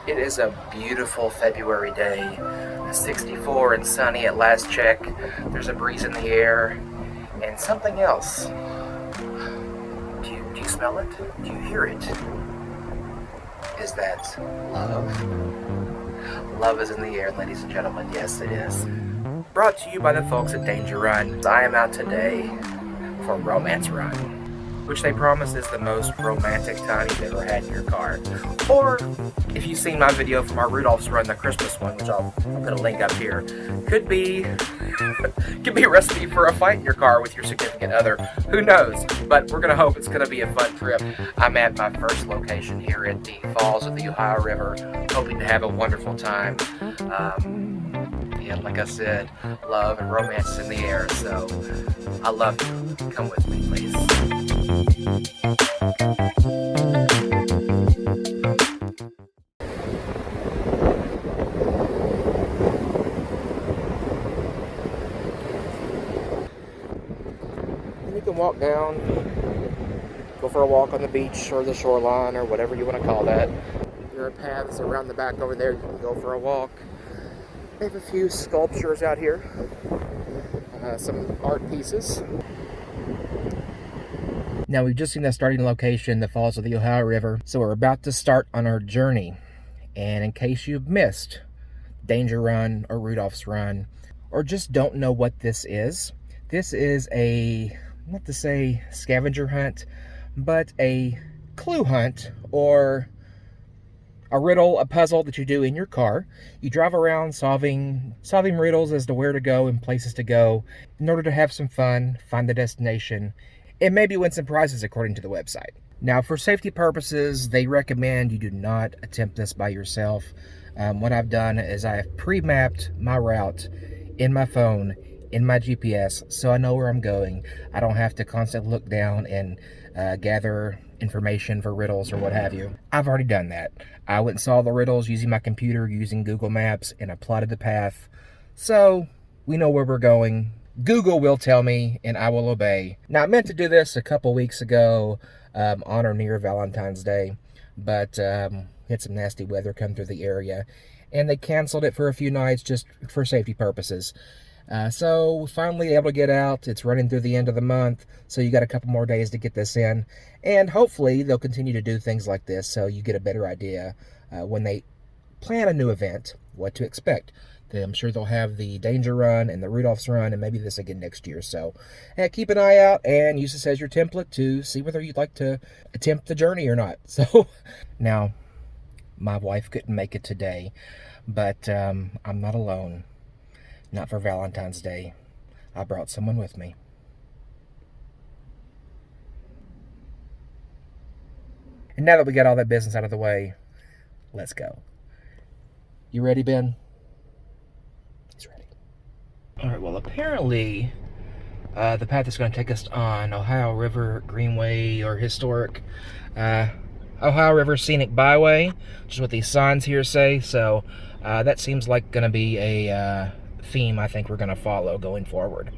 It is a beautiful February day, 64 and sunny at last check. There's a breeze in the air, and something else. Do you smell it? Do you hear it? Is that love? Love is in the air, ladies and gentlemen. Yes, it is. Brought to you by the folks at Danger Run. I am out today for Romance Run, which they promise is the most romantic time you've ever had in your car. Or, if you've seen my video from our Rudolph's Run, the Christmas one, which I'll put a link up here, could be a recipe for a fight in your car with your significant other. Who knows? But we're going to hope it's going to be a fun trip. I'm at my first location here at the Falls of the Ohio River, hoping to have a wonderful time. And like I said, love and romance is in the air, so I love you. Come with me, please. You can walk down, go for a walk on the beach or the shoreline or whatever you want to call that. There are paths around the back over there. You can go for a walk. They have a few sculptures out here, some art pieces. Now we've just seen the starting location, the Falls of the Ohio River. So we're about to start on our journey. And in case you've missed Danger Run or Rudolph's Run, or just don't know what this is a, not to say scavenger hunt, but a clue hunt, or a riddle, a puzzle that you do in your car. You drive around solving riddles as to where to go and places to go in order to have some fun, find the destination, and maybe win some prizes according to the website. Now, for safety purposes, they recommend you do not attempt this by yourself. What I've done is I have pre-mapped my route in my phone, in my GPS, so I know where I'm going. I don't have to constantly look down and gather information for riddles or what have you. I've already done that. I went and saw the riddles using my computer, using Google Maps, and I plotted the path. So we know where we're going. Google will tell me, and I will obey. Now, I meant to do this a couple weeks ago, on or near Valentine's Day, but had some nasty weather come through the area, and they canceled it for a few nights just for safety purposes. So we're finally able to get out. It's running through the end of the month, so you got a couple more days to get this in. And hopefully they'll continue to do things like this so you get a better idea when they plan a new event, what to expect. I'm sure they'll have the Danger Run and the Rudolph's Run and maybe this again next year. So keep an eye out and use this as your template to see whether you'd like to attempt the journey or not. So now, my wife couldn't make it today, but I'm not alone. Not for Valentine's Day. I brought someone with me. And now that we got all that business out of the way, let's go. You ready, Ben? He's ready. Alright, well, apparently the path is going to take us on Ohio River Greenway, or historic Ohio River Scenic Byway, which is what these signs here say. So that seems like going to be a theme I think we're going to follow going forward.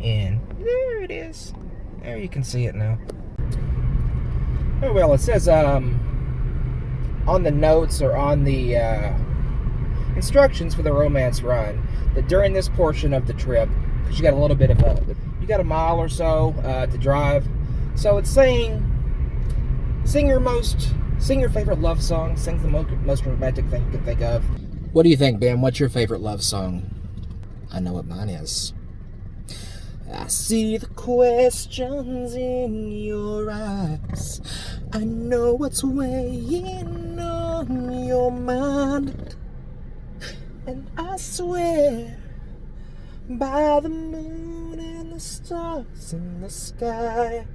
And there it is. There, you can see it now. Oh, well, it says on the notes, or on the instructions for the Romance Run, that during this portion of the trip, because you got a little bit of you got a mile or so to drive, so it's saying sing your favorite love song, sing the most romantic thing you can think of. What do you think, Ben? What's your favorite love song? I know what mine is. I see the questions in your eyes. I know what's weighing on your mind. And I swear, by the moon and the stars in the sky,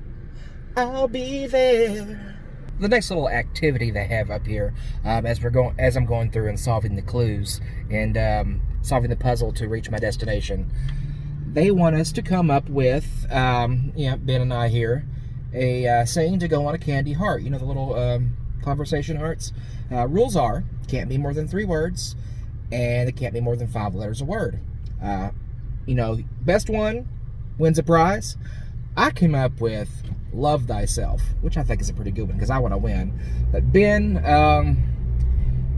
I'll be there. The next little activity they have up here, as I'm going through and solving the clues and solving the puzzle to reach my destination, they want us to come up with, Ben and I here, a saying to go on a candy heart. You know, the little conversation hearts. Rules are, can't be more than 3 words, and it can't be more than 5 letters a word. Best one wins a prize. I came up with Love Thyself, which I think is a pretty good one because I want to win. But Ben,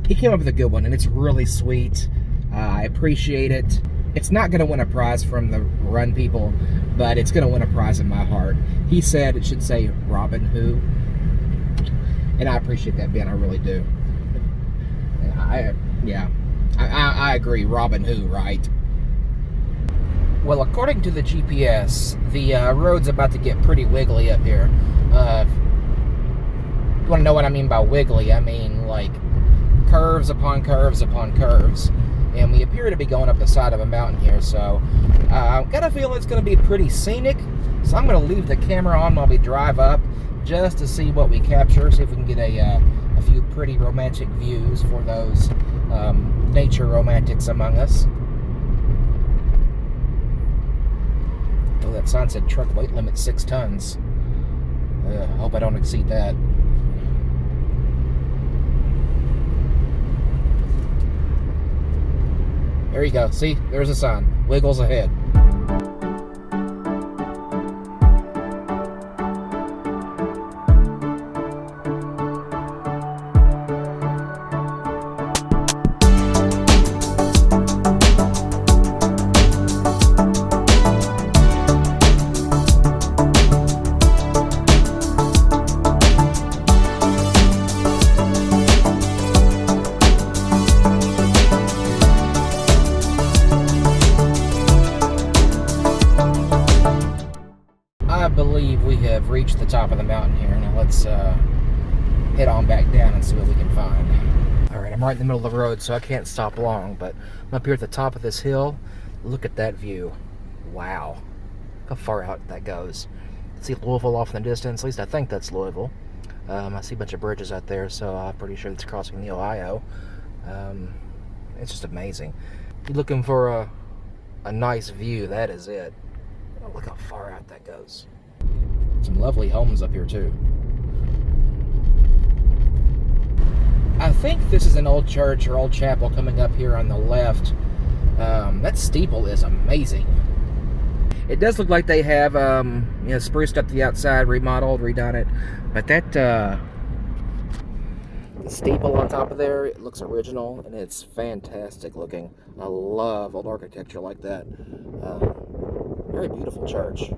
he came up with a good one, and it's really sweet. I appreciate it. It's not going to win a prize from the run people, but it's going to win a prize in my heart. He said it should say Robin Who, and I appreciate that, Ben. I really do. I agree. Robin Who, right? Well, according to the GPS, the road's about to get pretty wiggly up here. You want to know what I mean by wiggly? I mean, like, curves upon curves upon curves. And we appear to be going up the side of a mountain here, so I've got a feeling it's going to be pretty scenic. So I'm going to leave the camera on while we drive up, just to see what we capture, see if we can get a few pretty romantic views for those nature romantics among us. Oh, that sign said truck weight limit 6 tons. Hope I don't exceed that. There you go. See, there's a sign. Wiggles ahead. I believe we have reached the top of the mountain here. Now let's head on back down and see what we can find. Alright, I'm right in the middle of the road, so I can't stop long, but I'm up here at the top of this hill. Look at that view. Wow. Look how far out that goes. See Louisville off in the distance. At least I think that's Louisville. I see a bunch of bridges out there, so I'm pretty sure it's crossing the Ohio. It's just amazing. If you're looking for a nice view, that is it. Oh, look how far out that goes. Some lovely homes up here too. I think this is an old church or old chapel coming up here on the left. That steeple is amazing. It does look like they have spruced up the outside, remodeled, redone it. But that steeple on top of there, it looks original and it's fantastic looking. I love old architecture like that. Very beautiful church.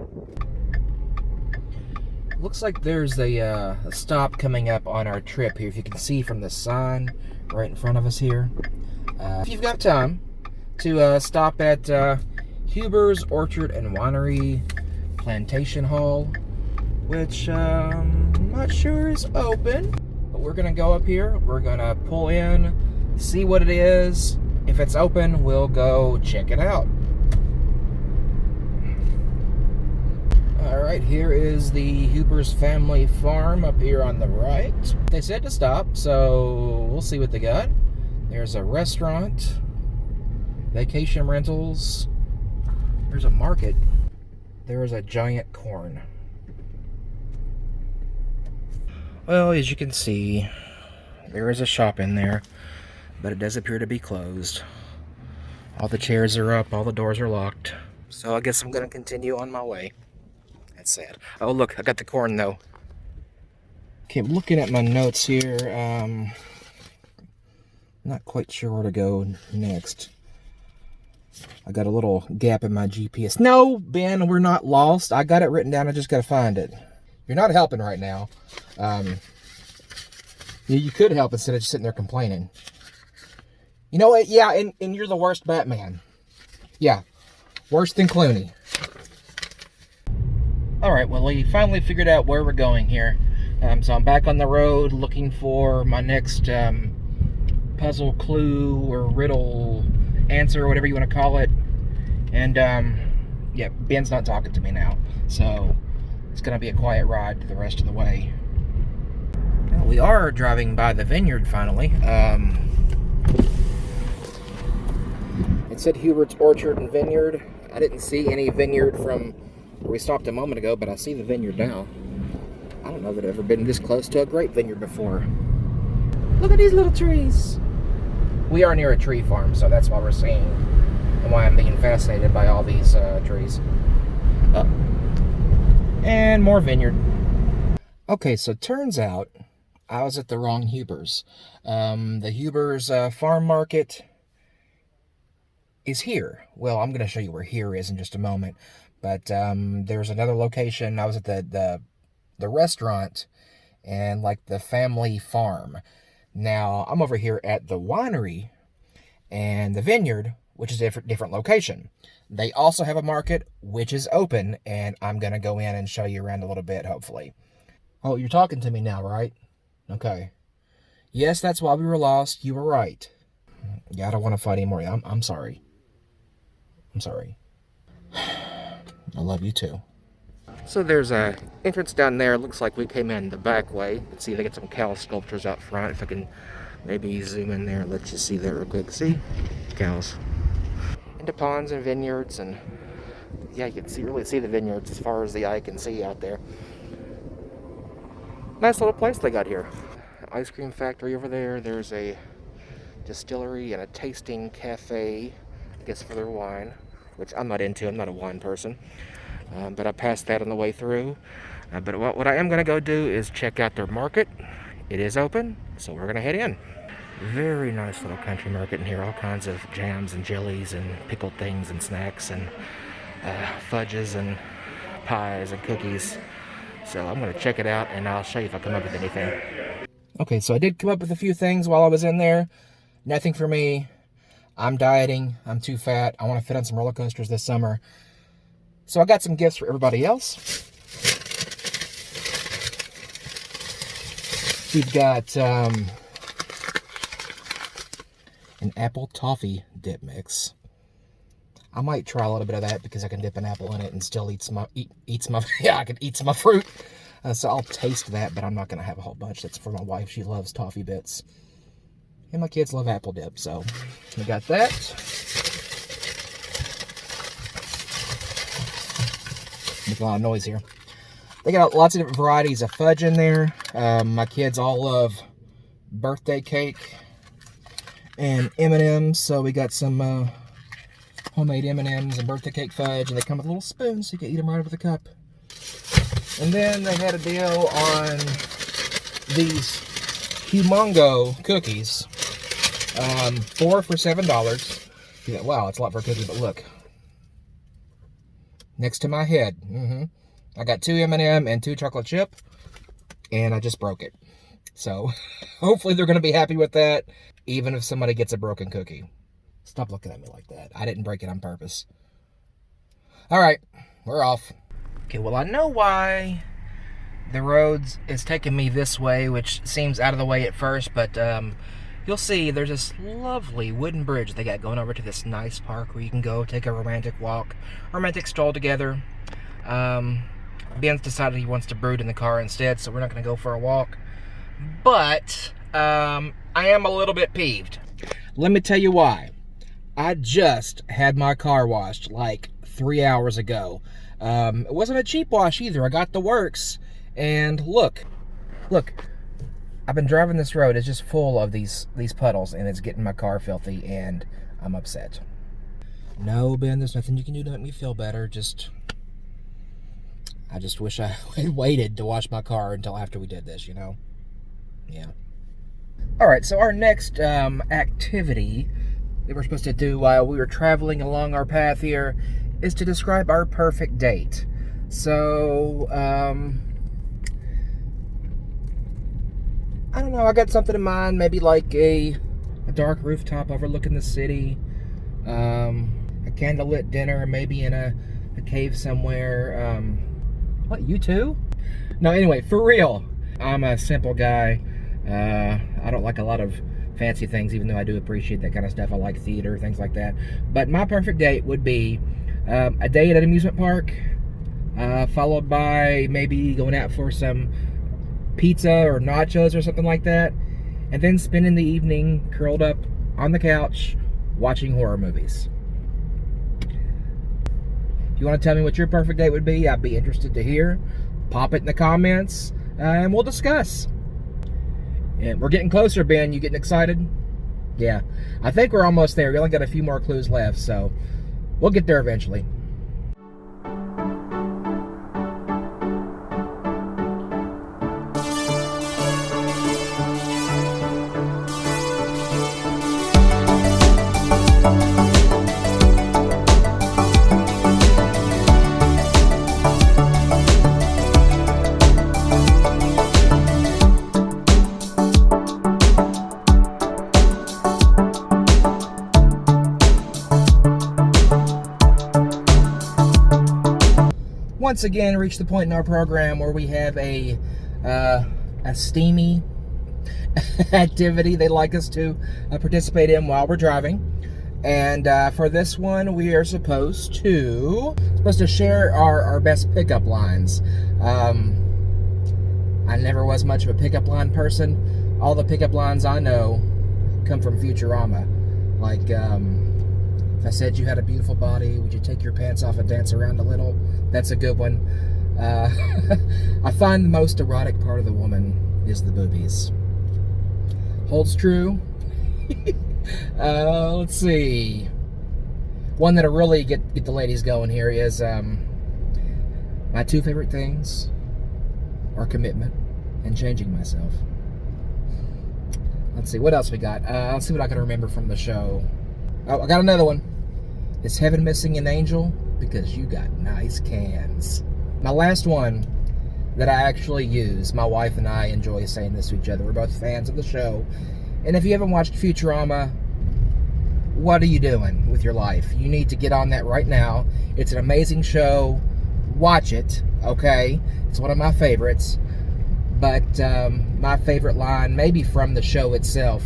Looks like there's a stop coming up on our trip here. If you can see from the sign right in front of us here. If you've got time to stop at Huber's Orchard and Winery Plantation Hall, which I'm not sure is open. But we're going to go up here. We're going to pull in, see what it is. If it's open, we'll go check it out. Alright, here is the Huber's Family Farm up here on the right. They said to stop, so we'll see what they got. There's a restaurant, vacation rentals, there's a market, there is a giant corn. Well, as you can see, there is a shop in there, but it does appear to be closed. All the chairs are up, all the doors are locked. So I guess I'm going to continue on my way. That's sad. Oh, look, I got the corn, though. Okay, I'm looking at my notes here. Not quite sure where to go next. I got a little gap in my GPS. No, Ben, we're not lost. I got it written down. I just got to find it. You're not helping right now. You could help instead of just sitting there complaining. You know what? Yeah, and you're the worst Batman. Yeah, worse than Clooney. Alright, well, we finally figured out where we're going here. So I'm back on the road looking for my next puzzle, clue, or riddle answer, or whatever you want to call it. And, yeah, Ben's not talking to me now. So it's going to be a quiet ride the rest of the way. Well, we are driving by the vineyard finally. It said Hubert's Orchard and Vineyard. I didn't see any vineyard from where we stopped a moment ago, but I see the vineyard now. I don't know that I've ever been this close to a grape vineyard before. Look at these little trees. We are near a tree farm, so that's why we're seeing and why I'm being fascinated by all these trees. And more vineyard. Okay, so turns out I was at the wrong Huber's. The Huber's farm market is here. Well, I'm going to show you where here is in just a moment. But there's another location. I was at the restaurant and like the family farm. Now, I'm over here at the winery and the vineyard, which is a different location. They also have a market, which is open, and I'm going to go in and show you around a little bit, hopefully. Oh, you're talking to me now, right? Okay. Yes, that's why we were lost. You were right. Yeah, I don't want to fight anymore. I'm sorry. I'm sorry. I love you too. So there's a entrance down there. Looks like we came in the back way. Let's see, they got some cow sculptures out front. If I can maybe zoom in there and let you see that real quick. See? Cows. Into ponds and vineyards, and yeah, you can really see the vineyards as far as the eye can see out there. Nice little place they got here. Ice cream factory over there. There's a distillery and a tasting cafe, I guess, for their wine, which I'm not into. I'm not a wine person. But I passed that on the way through. But what I am going to go do is check out their market. It is open, so we're going to head in. Very nice little country market in here. All kinds of jams and jellies and pickled things and snacks and fudges and pies and cookies. So I'm going to check it out, and I'll show you if I come up with anything. Okay, so I did come up with a few things while I was in there. Nothing for me. I'm dieting. I'm too fat. I want to fit on some roller coasters this summer. So I got some gifts for everybody else. We've got an apple toffee dip mix. I might try a little bit of that because I can dip an apple in it and still eat some yeah, I can eat some fruit. So I'll taste that, but I'm not going to have a whole bunch. That's for my wife. She loves toffee bits. And my kids love apple dip, so we got that. Making a lot of noise here. They got lots of different varieties of fudge in there. My kids all love birthday cake and M&M's, so we got some homemade M&M's and birthday cake fudge, and they come with little spoons so you can eat them right out of the cup. And then they had a deal on these Humongo cookies. 4 for $7. Yeah, wow, it's a lot for a cookie, but look. Next to my head. I got 2 M&M and 2 chocolate chip, and I just broke it. So, hopefully they're going to be happy with that, even if somebody gets a broken cookie. Stop looking at me like that. I didn't break it on purpose. All right, we're off. Okay, well, I know why the roads is taking me this way, which seems out of the way at first, but you'll see there's this lovely wooden bridge they got going over to this nice park where you can go take a romantic walk, romantic stroll together. Ben's decided he wants to brood in the car instead, so we're not going to go for a walk. But I am a little bit peeved. Let me tell you why. I just had my car washed like 3 hours ago. It wasn't a cheap wash either. I got the works. And look, I've been driving this road. It's just full of these puddles, and it's getting my car filthy, and I'm upset. No, Ben, there's nothing you can do to make me feel better. I just wish I had waited to wash my car until after we did this, you know? Yeah. All right, so our next activity that we're supposed to do while we were traveling along our path here is to describe our perfect date. So, I don't know, I got something in mind, maybe like a dark rooftop overlooking the city, a candlelit dinner, maybe in a cave somewhere. What, you too? No, anyway, for real, I'm a simple guy. I don't like a lot of fancy things, even though I do appreciate that kind of stuff. I like theater, things like that. But my perfect date would be a day at an amusement park, followed by maybe going out for some pizza or nachos or something like that, and then spending the evening curled up on the couch watching horror movies. If you want to tell me what your perfect date would be, I'd be interested to hear. Pop it in the comments, and we'll discuss. And we're getting closer, Ben. You getting excited? Yeah. I think we're almost there. We only got a few more clues left, so we'll get there eventually. Once again, reached the point in our program where we have a steamy activity they'd like us to participate in while we're driving. And for this one, we are supposed to share our best pickup lines. I never was much of a pickup line person. All the pickup lines I know come from Futurama. Like, if I said you had a beautiful body, would you take your pants off and dance around a little? That's a good one. I find the most erotic part of the woman is the boobies. Holds true. Let's see. One that'll really get the ladies going here is my two favorite things are commitment and changing myself. Let's see, what else we got? Let's see what I can remember from the show. Oh, I got another one. Is heaven missing an angel? Because you got nice cans. My last one that I actually use, my wife and I enjoy saying this to each other. We're both fans of the show. And if you haven't watched Futurama, what are you doing with your life? You need to get on that right now. It's an amazing show. Watch it, okay? It's one of my favorites. But my favorite line, maybe from the show itself,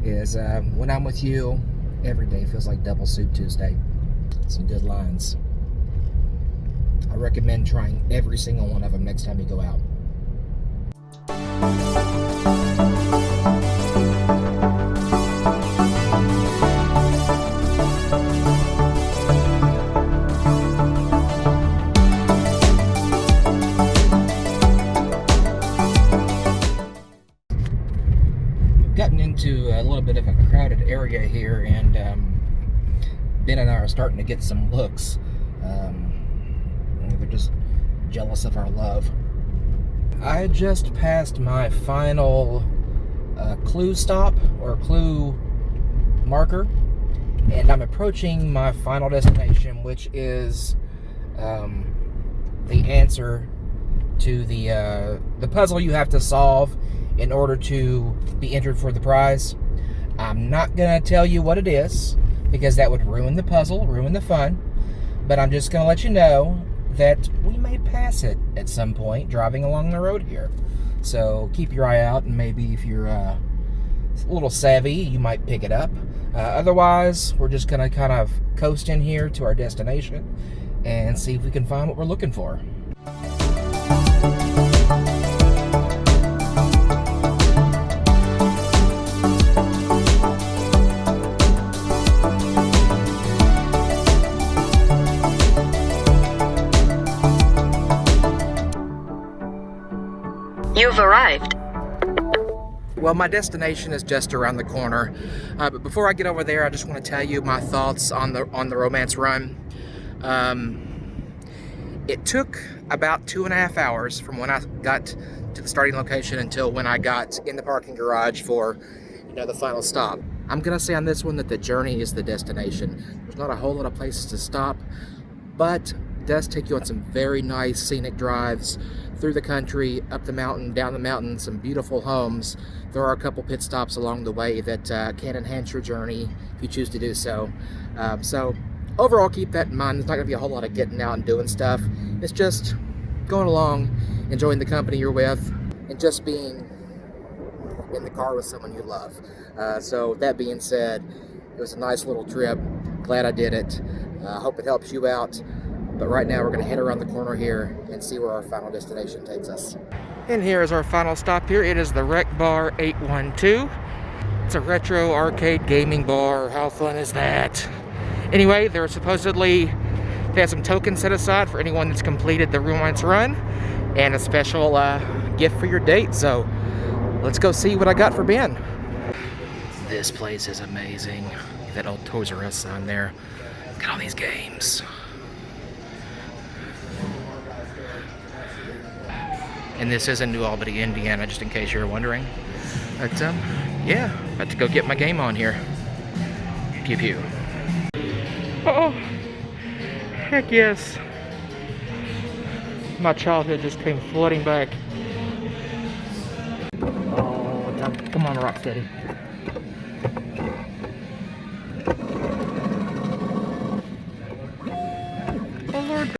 is when I'm with you, every day feels like Double Soup Tuesday. Some good lines. I recommend trying every single one of them next time you go out. Gotten into a little bit of a crowded area here, and Ben and I are starting to get some looks. They're just jealous of our love. I just passed my final clue stop or clue marker, and I'm approaching my final destination, which is the answer to the puzzle you have to solve in order to be entered for the prize. I'm not gonna tell you what it is, because that would ruin the puzzle, ruin the fun, but I'm just gonna let you know that we may pass it at some point driving along the road here. So keep your eye out, and maybe if you're a little savvy, you might pick it up. Otherwise, we're just gonna kind of coast in here to our destination and see if we can find what we're looking for. You've arrived. Well, my destination is just around the corner, but before I get over there, I just want to tell you my thoughts on the romance run. It took about 2.5 hours from when I got to the starting location until when I got in the parking garage for the final stop. I'm gonna say on this one that the journey is the destination. There's not a whole lot of places to stop, but it does take you on some very nice scenic drives through the country, up the mountain, down the mountain, some beautiful homes. There are a couple pit stops along the way that can enhance your journey if you choose to do so. So overall, keep that in mind. There's not gonna be a whole lot of getting out and doing stuff. It's just going along, enjoying the company you're with, and just being in the car with someone you love. So that being said, it was a nice little trip. Glad I did it. Hope it helps you out. But right now we're going to head around the corner here and see where our final destination takes us. And here is our final stop here. It is the Rec Bar 812. It's a retro arcade gaming bar. How fun is that? Anyway, they have some tokens set aside for anyone that's completed the romance run, and a special gift for your date. So let's go see what I got for Ben. This place is amazing. That old Toys R Us sign there. Got all these games. And this is in New Albany, Indiana, just in case you were wondering. But yeah, about to go get my game on here. Pew pew. Oh, heck yes. My childhood just came flooding back. Oh, come on, Rocksteady. Oh, Lord.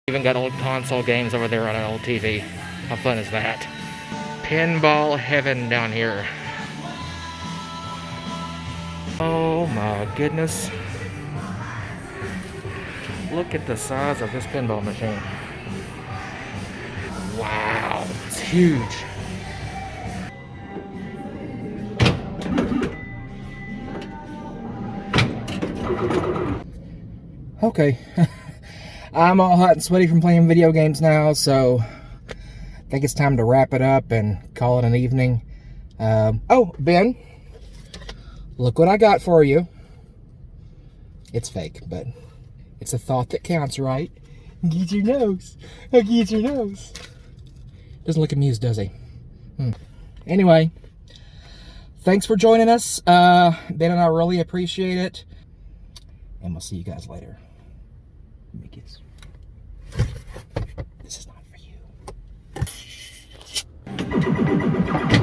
Even got old console games over there on an old TV. How fun is that? Pinball heaven down here. Oh my goodness. Look at the size of this pinball machine. Wow, it's huge. Okay. I'm all hot and sweaty from playing video games now, so I think it's time to wrap it up and call it an evening. Oh, Ben, look what I got for you. It's fake, but it's a thought that counts, right? Get your nose. Get your nose. Doesn't look amused, does he? Anyway, thanks for joining us. Ben and I really appreciate it. And we'll see you guys later. Give me a kiss. This is not for you.